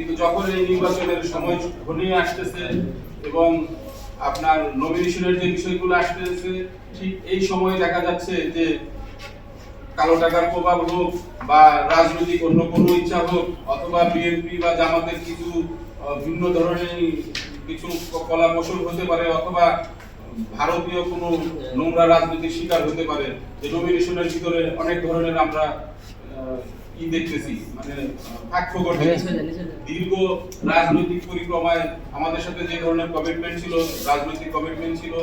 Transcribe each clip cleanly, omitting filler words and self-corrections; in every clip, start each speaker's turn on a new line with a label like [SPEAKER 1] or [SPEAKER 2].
[SPEAKER 1] কিন্তু যখন এই নির্বাচনের সময় ঘনিয়ে আসতেছে এবং আপনার নমিনেশনের যে বিষয়গুলো আসতেছে, ঠিক এই সময় দেখা যাচ্ছে যে কালো টাকার প্রভাব হোক বা রাজনৈতিক অন্য কোনো ইচ্ছা হোক অথবা বিএনপি বা জামাতের কিছু ভিন্ন ধরনের কিছু কলা কৌশল হতে পারে অথবা ভারতীয় কোনো নোংরা রাজনীতির শিকার হতে পারে, যে নমিনেশনের ভিতরে অনেক ধরনের আমরা দেখতেছি, মানে ফাঁকফোকর দীর্ঘ রাজনৈতিক পরিক্রমায় আমাদের সাথে যে ধরনের কমিটমেন্ট ছিল, রাজনৈতিক কমিটমেন্ট ছিল,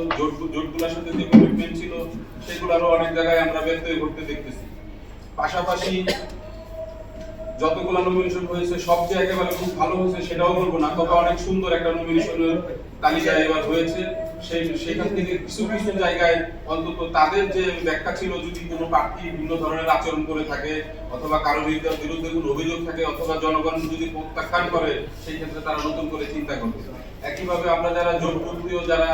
[SPEAKER 1] জোটগুলোর সাথে যে কমিটমেন্ট ছিল, সেগুলো আরো অনেক জায়গায় আমরা ব্যত্যয় ঘটতে দেখতেছি। পাশাপাশি যতগুলো নমিনেশন হয়েছে সব যে একেবারে খুব ভালো হয়েছে সেটাও বলবো না, তবে অনেক সুন্দর একটা নমিনেশনের তালিকা এবার হয়েছে। সেখান থেকে কিছু কিছু জায়গায় অন্তত তাদের যে ব্যাখ্যা ছিল, যদি কোনো প্রার্থী ভিন্ন ধরনের আচরণ করে থাকে অথবা কারো বিরুদ্ধে কোনো অভিযোগ থাকে অথবা জনগণ যদি প্রত্যাখ্যান করে, সেই ক্ষেত্রে তারা নতুন করে চিন্তা করবে। একইভাবে আমরা যারা জোটবদ্ধীয় যারা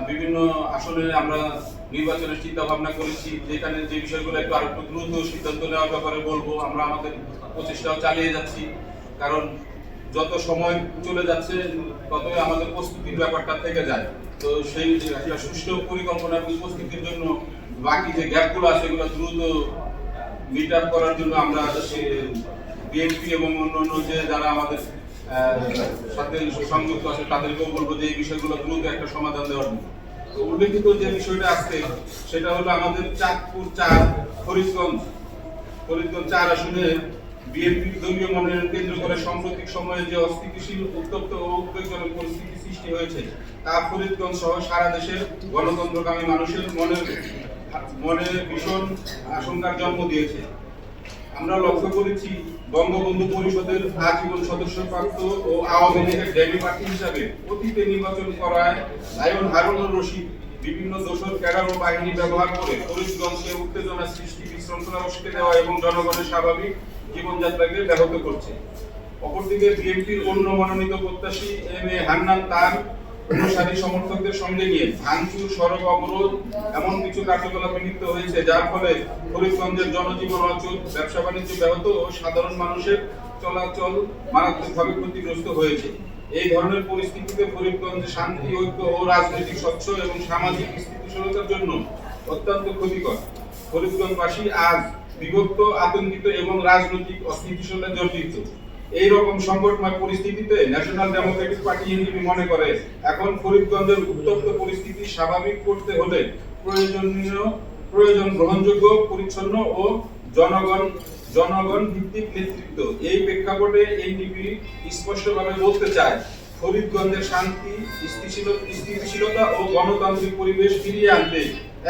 [SPEAKER 1] বিভিন্ন আসনে আমরা নির্বাচনের চিন্তা ভাবনা করেছি, যেখানে যে বিষয়গুলো একটু আরেকটু দ্রুত সিদ্ধান্ত নেওয়ার ব্যাপারে বলবো, আমরা আমাদের প্রচেষ্টাও চালিয়ে যাচ্ছি। কারণ যত সময় চলে যাচ্ছে ততই আমাদের প্রস্তুতির ব্যাপারটা থেকে যায়। তো সেই একটা সুষ্ঠু পরিকল্পনা এবং প্রস্তুতির জন্য বাকি যে গ্যাপগুলো আছে এগুলো দ্রুত মিট আপ করার জন্য আমরা বিএনপি এবং অন্যান্য যে যারা আমাদের সাথে সংযুক্ত আছে তাদেরকেও বলবো যে এই বিষয়গুলো দ্রুত একটা সমাধান দেওয়ার জন্য। তো উল্লেখিত যে বিষয়টা আজকে সেটা হলো আমাদের চাঁদপুর 4 ফরিদগঞ্জ 4 আসনে বিএনপি দলীয় মনোনয়ন কেন্দ্র করে সাম্প্রতিক সময়ে যে অস্থিতিশীল উত্তপ্ত ও উদ্বেগজনক পরিস্থিতি সৃষ্টি হয়েছে, তা ফরিদগঞ্জ সহ সারা দেশের গণতন্ত্রকামী মানুষের মনে ভীষণ আশঙ্কার জন্ম দিয়েছে। আমরা লক্ষ্য করেছি বঙ্গবন্ধু পরিষদের আজীবন সদস্যপ্রাপ্ত ও আওয়ামী লীগের ডেমি প্রার্থী হিসাবে অতীতে নির্বাচন করায় লায়ন হারুনুর রশিদ বিভিন্ন দোসর ক্যাডার ও বাহিনী ব্যবহার করে ফরিদগঞ্জে উত্তেজনা সৃষ্টি, বিশৃঙ্খলা উস্কে দেওয়া এবং জনগণের স্বাভাবিক জীবনযাত্রাকে ব্যাহত করছে। অপরদিকে বিএনপির অন্য মনোনীত প্রত্যাশী এম এ হান্নান তার অনুসারী সমর্থকদের সঙ্গে নিয়ে ভাঙচুর, সড়ক অবরোধ এমন কিছু কার্যকলাপে লিপ্ত হয়েছে, যার ফলে ফরিদগঞ্জের জনজীবন অচল, ব্যবসা বাণিজ্য ব্যাহত ও সাধারণ মানুষের চলাচল মারাত্মকভাবে ক্ষতিগ্রস্ত হয়েছে। এই ধরনের পরিস্থিতিতে ফরিদগঞ্জে শান্তি, ঐক্য ও রাজনৈতিক স্বচ্ছ এবং সামাজিক স্থিতিশীলতার জন্য অত্যন্ত ক্ষতিকর। ফরিদগঞ্জবাসী আজ বিভক্ত, আতঙ্কিত এবং রাজনৈতিক অস্থিতিশীলতায় জর্জরিত। এই রকম সংকটময় পরিস্থিতিতে ন্যাশনাল ডেমোক্রেটিক পার্টি এনডিপি মনে করে এখন ফরিদগঞ্জের উত্তপ্ত পরিস্থিতি স্বাভাবিক করতে হলে প্রয়োজন গ্রহণযোগ্য, পরিচ্ছন্ন ও জনগণ ভিত্তিক নেতৃত্ব। এই প্রেক্ষাপটে এনডিপি স্পষ্টভাবে বলতে চায়, ফরিদগঞ্জের শান্তি, স্থিতিশীলতা ও গণতান্ত্রিক পরিবেশ ফিরিয়ে আনতে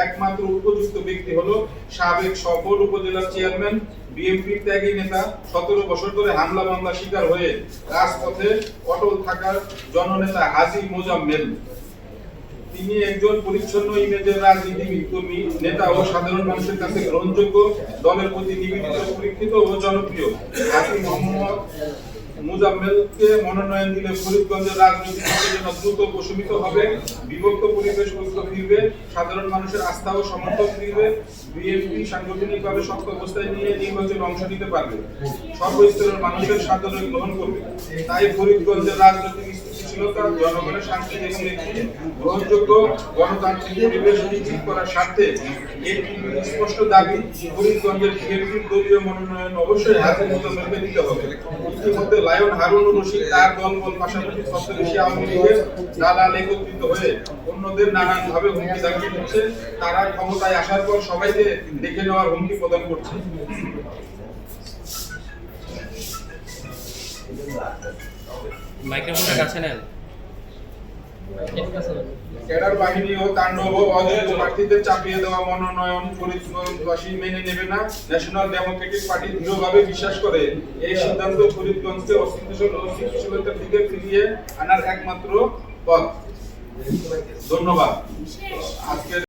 [SPEAKER 1] একমাত্র উপযুক্ত ব্যক্তি হলো সাবেক সফল উপজেলার চেয়ারম্যান, বিএনপির ত্যাগী নেতা, 17 বছর ধরে হামলা মামলার শিকার হয়ে রাজপথে অটল থাকার জননেতা হাজী মোজাম্মেল। তিনি একজন পরিচ্ছন্ন ইমেজের রাজনীতিবিদ, কর্মী, নেতা ও সাধারণ মানুষের কাছে গ্রহণযোগ্য, দলের প্রতি নিবেদিত, পরীক্ষিত ও জনপ্রিয়। হাজী মোহাম্মদ মোজাম্মেলকে মনোনয়ন দিলে ফরিদগঞ্জের রাজনৈতিক উত্তেজনা দ্রুত প্রশমিত হবে, বিভক্ত পরিবেশ ঐক্য ফিরবে, সাধারণ মানুষের আস্থা ও সমর্থন ফিরবে, বিএনপি সাংগঠনিকভাবে শক্ত অবস্থায় নিয়ে নির্বাচনে অংশ নিতে পারবে, সর্বস্তরের মানুষের সাদরে গ্রহণ করবে। তাই ফরিদগঞ্জের রাজনৈতিক স্থিতিশীলতা, জনগণের শান্তি এবং একটি গ্রহণযোগ্য গণতান্ত্রিক পরিবেশ নিশ্চিত করার স্বার্থে এনডিপির স্পষ্ট দাবি, ফরিদগঞ্জের বিএনপির দলীয় মনোনয়ন অবশ্যই হাজী মোজাম্মেলকে দিতে হবে। ইতিমধ্যে লায়ন হারুনুর রশিদ তার দলবল পাশাপাশি ছত্রবেশী আওয়ামী লীগের দালাল একত্রিত হয়ে অন্যদের নানানভাবে হুমকি দাবি করছে। তারা ক্ষমতায় আসার পর সবাইকে দেখে নেওয়ার হুমকি প্রদান করছে।
[SPEAKER 2] মাইক্রোফোনটা কাছে নেন।
[SPEAKER 1] ক্যাডার বাহিনী ও তাণ্ডব ও অযোগ্য প্রার্থীদের চাপিয়ে দেওয়া মনোনয়ন ফরিদগঞ্জবাসী মেনে নেবে না। ন্যাশনাল ডেমোক্রেটিক পার্টি দৃঢ়ভাবে বিশ্বাস করে এই সিদ্ধান্ত ফরিদগঞ্জকে অস্থিতিশীলতার দিকে ফিরিয়ে আনার একমাত্র পথ। ধন্যবাদ। আজকের